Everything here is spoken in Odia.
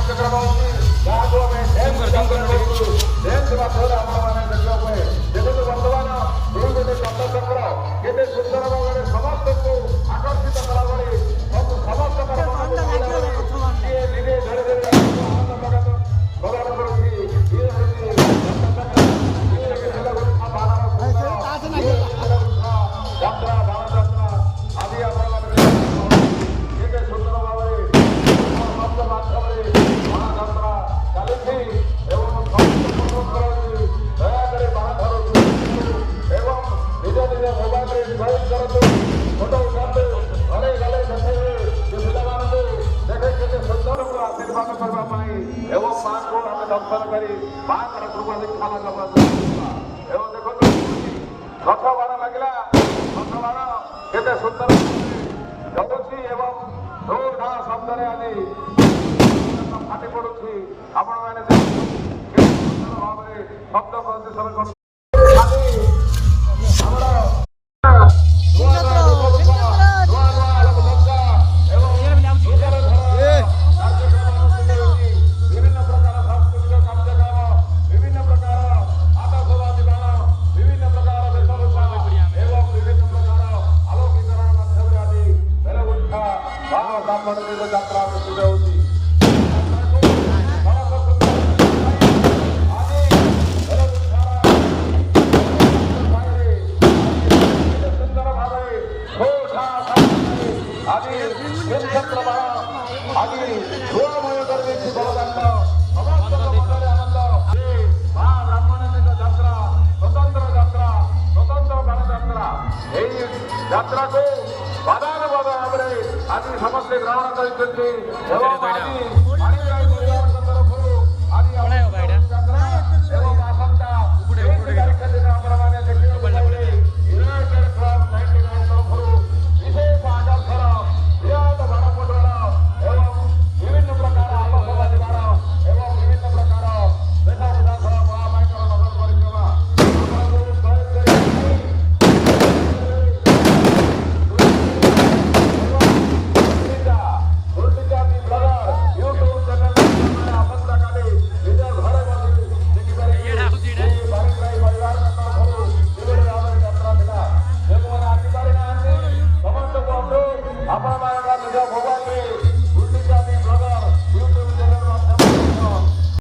କାର୍ଯ୍ୟକ୍ରମ ହେଉଛି ଯାହାକୁ ଆମେ ଡ୍ୟାନ୍ସ ମାଧ୍ୟମରେ ଆପଣମାନେ ଦେଖିବା ପାଇଁ ଦେଖନ୍ତୁ ବର୍ତ୍ତମାନ ଦୁଇ ଗୋଟି ଚନ୍ଦ୍ରଚକ୍ର କେତେ ସୁନ୍ଦର ଭାବରେ ସମସ୍ତଙ୍କୁ ଆକର୍ଷିତ କଲା ଭଳି ସମସ୍ତଙ୍କର କିଏ ନିଜେ ଧୀରେ ଧୀରେ ଆନନ୍ଦ ପ୍ରଦାନ କରୁଛି ଇଏ ହେଉଛି ଯାତ୍ରା ବାଣଯାତ୍ରା ଆଦି ଆପଣମାନେ କେତେ ସୁନ୍ଦର ଭାବରେ ଶବ୍ଦ ମାଧ୍ୟମରେ ବାଣଯାତ୍ରା ଚାଲିଛି ଏବଂ ଦୟାକରି ବାଣ ଧରନ୍ତୁ ଏବଂ ନିଜ ନିଜ ମୋବାଇଲରେ ଡ୍ରଇଂ କରନ୍ତୁ ଫଟୋ ଉଠାନ୍ତୁ ଘରେ ଗଲେ ଦେଖେଇବେ ଯେ ପିଲାମାନଙ୍କୁ ଦେଖେ କେତେ ସୁନ୍ଦରକୁ ଆଶୀର୍ବାଦ କରିବା ପାଇଁ ଏବଂ ମାଙ୍କୁ ଆମେ ଦର୍ଶନ କରି ମାଙ୍କର କୃପା ଶିକ୍ଷା ଲାଭ ଏବଂ ଦେଖନ୍ତୁ ରଥ ବାଣ ଲାଗିଲା ରଥ ବାଣ କେତେ ସୁନ୍ଦର ଜଳୁଛି ଏବଂ ଧୂମଧା ଶବ୍ଦରେ ଆଜି ଫାଟି ପଡୁଛି ଆପଣମାନେ କେତେ ସୁନ୍ଦର ଭାବରେ ଶବ୍ଦ ପ୍ରଦର୍ଶନ କରୁଛନ୍ତି ଯାତ୍ରା ଅନୁଷ୍ଠିତ ହେଉଛି ସୁନ୍ଦର ଭାବରେ ଆଜି ଆଜି ଧୂଆମୟ କରିଦେଇଛି ବଡ଼ଦାଣ୍ଡ ସମସ୍ତଙ୍କ ମନରେ ଆନନ୍ଦ ମା ବ୍ରାହ୍ମଣୀଙ୍କ ଯାତ୍ରା ସ୍ୱତନ୍ତ୍ର ବାଣଯାତ୍ରା ଏହି ଯାତ୍ରାକୁ ବାଦାନବାଦ ଭାବରେ ଆଜି ସମସ୍ତେ ଗ୍ରହଣ କରିଛନ୍ତି ଏବଂ ଆଜି